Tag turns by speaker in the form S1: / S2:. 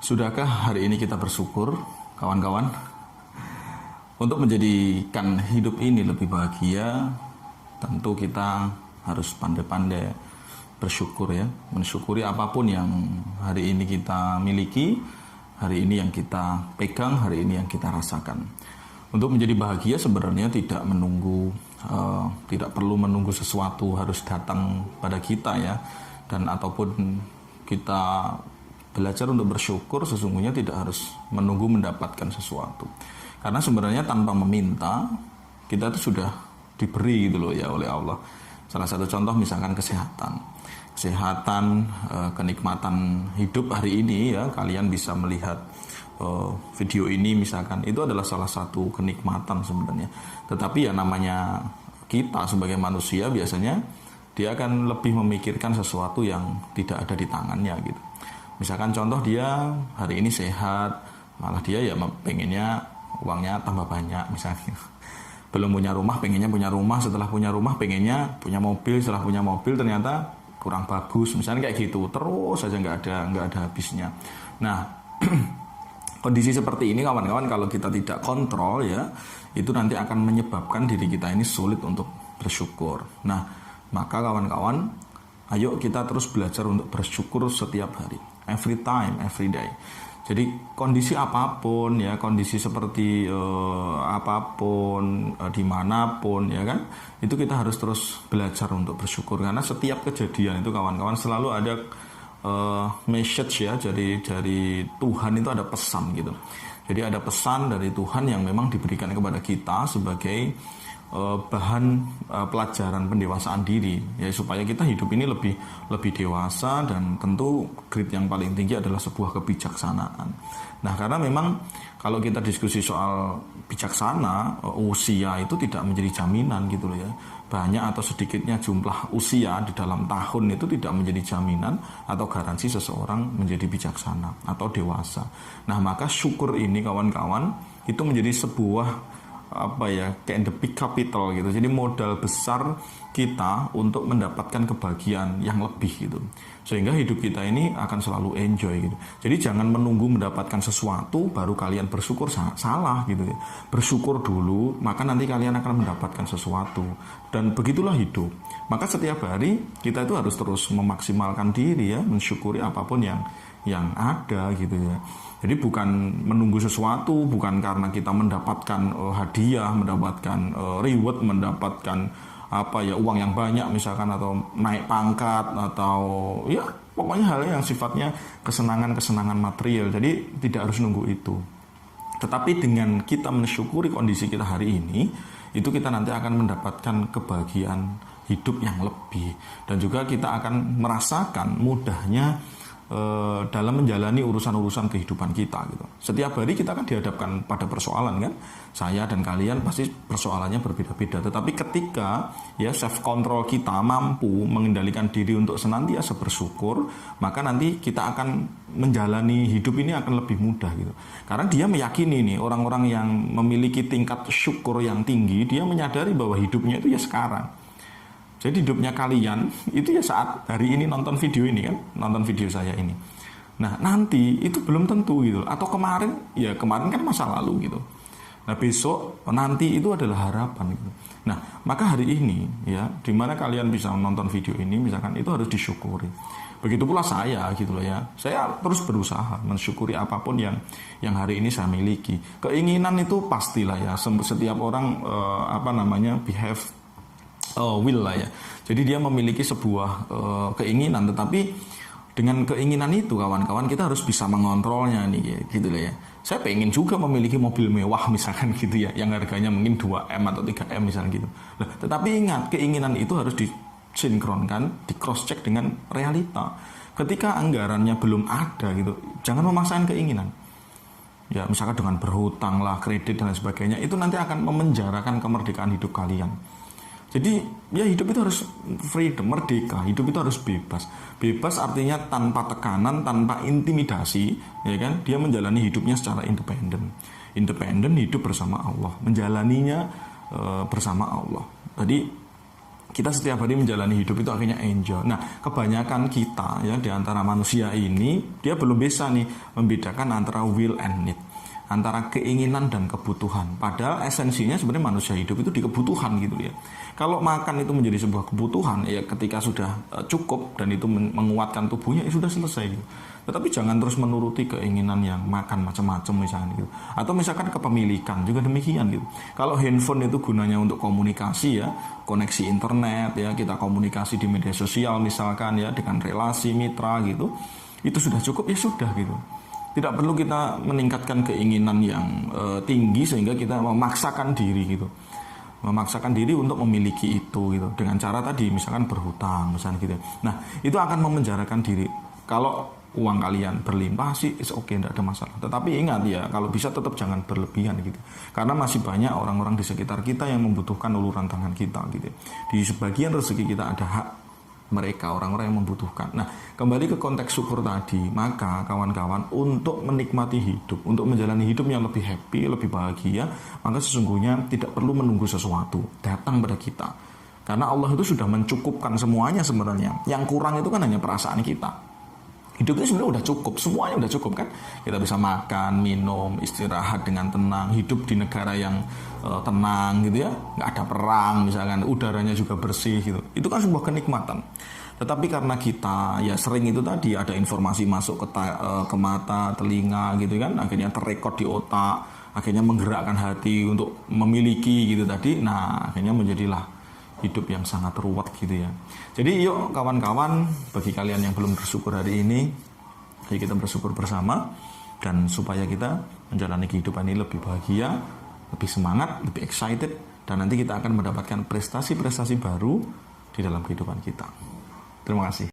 S1: Sudahkah hari ini kita bersyukur, kawan-kawan? Untuk menjadikan hidup ini lebih bahagia, tentu kita harus pandai-pandai bersyukur ya. Mensyukuri apapun yang hari ini kita miliki, hari ini yang kita pegang, hari ini yang kita rasakan. Untuk menjadi bahagia sebenarnya tidak menunggu, tidak perlu menunggu sesuatu harus datang pada kita ya. Dan ataupun kita belajar untuk bersyukur sesungguhnya tidak harus menunggu mendapatkan sesuatu. Karena sebenarnya tanpa meminta, kita itu sudah diberi gitu loh ya oleh Allah. Salah satu contoh misalkan kesehatan. Kesehatan, kenikmatan hidup hari ini ya, kalian bisa melihat video ini misalkan, itu adalah salah satu kenikmatan sebenarnya. Tetapi ya namanya kita sebagai manusia biasanya dia akan lebih memikirkan sesuatu yang tidak ada di tangannya gitu. Misalkan contoh dia hari ini sehat, malah dia ya pengennya uangnya tambah banyak misalnya. Belum punya rumah, pengennya punya rumah, setelah punya rumah pengennya punya mobil, setelah punya mobil ternyata kurang bagus, misalnya kayak gitu. Terus saja nggak ada habisnya. Nah, kondisi seperti ini kawan-kawan kalau kita tidak kontrol ya, itu nanti akan menyebabkan diri kita ini sulit untuk bersyukur. Nah, maka kawan-kawan, ayo kita terus belajar untuk bersyukur setiap hari. Every time, every day. Jadi kondisi apapun ya, kondisi seperti apapun, dimanapun ya kan, itu kita harus terus belajar untuk bersyukur. Karena setiap kejadian itu kawan-kawan selalu ada message ya, dari Tuhan itu ada pesan gitu. Jadi ada pesan dari Tuhan yang memang diberikan kepada kita sebagai bahan pelajaran pendewasaan diri ya, supaya kita hidup ini lebih dewasa, dan tentu grade yang paling tinggi adalah sebuah kebijaksanaan. Nah, karena memang kalau kita diskusi soal bijaksana, usia itu tidak menjadi jaminan gitu loh ya. Banyak atau sedikitnya jumlah usia di dalam tahun itu tidak menjadi jaminan atau garansi seseorang menjadi bijaksana atau dewasa. Nah, maka syukur ini kawan-kawan itu menjadi sebuah kayak the big capital gitu. Jadi modal besar kita untuk mendapatkan kebahagiaan yang lebih gitu. Sehingga hidup kita ini akan selalu enjoy gitu. Jadi jangan menunggu mendapatkan sesuatu baru kalian bersyukur, salah gitu ya. Bersyukur dulu, maka nanti kalian akan mendapatkan sesuatu. Dan begitulah hidup. Maka setiap hari kita itu harus terus memaksimalkan diri ya, mensyukuri apapun yang ada gitu ya. Jadi bukan menunggu sesuatu, bukan karena kita mendapatkan hadiah, mendapatkan reward, mendapatkan uang yang banyak misalkan, atau naik pangkat, atau ya pokoknya hal yang sifatnya kesenangan material. Jadi tidak harus nunggu itu. Tetapi dengan kita mensyukuri kondisi kita hari ini, itu kita nanti akan mendapatkan kebahagiaan hidup yang lebih, dan juga kita akan merasakan mudahnya dalam menjalani urusan-urusan kehidupan kita gitu. Setiap hari kita kan dihadapkan pada persoalan kan. Saya dan kalian pasti persoalannya berbeda-beda. Tetapi ketika ya self control kita mampu mengendalikan diri untuk senantiasa bersyukur, maka nanti kita akan menjalani hidup ini akan lebih mudah gitu. Karena dia meyakini nih, orang-orang yang memiliki tingkat syukur yang tinggi, dia menyadari bahwa hidupnya itu ya sekarang. Jadi hidupnya kalian itu ya saat hari ini nonton video ini kan, nonton video saya ini. Nah, nanti itu belum tentu gitu. Atau kemarin kan masa lalu gitu. Nah, besok nanti itu adalah harapan gitu. Nah, maka hari ini ya, dimana kalian bisa menonton video ini misalkan, itu harus disyukuri. Begitu pula saya gitu loh ya. Saya terus berusaha mensyukuri apapun yang hari ini saya miliki. Keinginan itu pastilah ya, setiap orang behave will lah ya. Jadi dia memiliki sebuah keinginan, tetapi dengan keinginan itu kawan-kawan kita harus bisa mengontrolnya nih gitu lah ya. Saya pengen juga memiliki mobil mewah misalkan gitu ya, yang harganya mungkin 2M atau 3M misalkan gitu. Nah, tetapi ingat, keinginan itu harus disinkronkan, di cross check dengan realita. Ketika anggarannya belum ada gitu, jangan memaksakan keinginan. Ya, misalkan dengan berhutang lah, kredit dan lain sebagainya, itu nanti akan memenjarakan kemerdekaan hidup kalian. Jadi ya hidup itu harus freedom, merdeka, hidup itu harus bebas. Bebas artinya tanpa tekanan, tanpa intimidasi, ya kan? Dia menjalani hidupnya secara independen. Independen hidup bersama Allah, menjalaninya bersama Allah. Jadi kita setiap hari menjalani hidup itu akhirnya enjoy. Nah, kebanyakan kita ya di antara manusia ini dia belum bisa nih membedakan antara will and need, antara keinginan dan kebutuhan. Padahal esensinya sebenarnya manusia hidup itu di kebutuhan gitu ya. Kalau makan itu menjadi sebuah kebutuhan, ya ketika sudah cukup dan itu menguatkan tubuhnya, ya sudah selesai gitu. Tetapi jangan terus menuruti keinginan yang makan macam-macam misalnya gitu. Atau misalkan kepemilikan juga demikian gitu. Kalau handphone itu gunanya untuk komunikasi ya, koneksi internet ya, kita komunikasi di media sosial misalkan ya dengan relasi mitra gitu, itu sudah cukup ya sudah gitu. Tidak perlu kita meningkatkan keinginan yang tinggi sehingga kita memaksakan diri gitu. Memaksakan diri untuk memiliki itu gitu dengan cara tadi misalkan berhutang misalnya gitu. Nah, itu akan memenjarakan diri. Kalau uang kalian berlimpah sih it's okay, tidak ada masalah. Tetapi ingat ya, kalau bisa tetap jangan berlebihan gitu. Karena masih banyak orang-orang di sekitar kita yang membutuhkan uluran tangan kita gitu. Di sebagian rezeki kita ada hak mereka, orang-orang yang membutuhkan. Nah, kembali ke konteks syukur tadi, maka kawan-kawan untuk menikmati hidup, untuk menjalani hidup yang lebih happy, lebih bahagia, maka sesungguhnya tidak perlu menunggu sesuatu datang pada kita. Karena Allah itu sudah mencukupkan semuanya sebenarnya. Yang kurang itu kan hanya perasaan kita. Hidup itu sebenarnya udah cukup, semuanya udah cukup kan. Kita bisa makan, minum, istirahat dengan tenang, hidup di negara yang tenang gitu ya, nggak ada perang misalkan, udaranya juga bersih gitu. Itu kan sebuah kenikmatan. Tetapi karena kita ya sering itu tadi ada informasi masuk ke mata, telinga gitu kan, akhirnya terrekod di otak, akhirnya menggerakkan hati untuk memiliki gitu tadi. Nah, akhirnya menjadilah hidup yang sangat ruwet gitu ya. Jadi yuk kawan-kawan, bagi kalian yang belum bersyukur hari ini, ayo kita bersyukur bersama, dan supaya kita menjalani kehidupan ini lebih bahagia, lebih semangat, lebih excited, dan nanti kita akan mendapatkan prestasi-prestasi baru di dalam kehidupan kita. Terima kasih.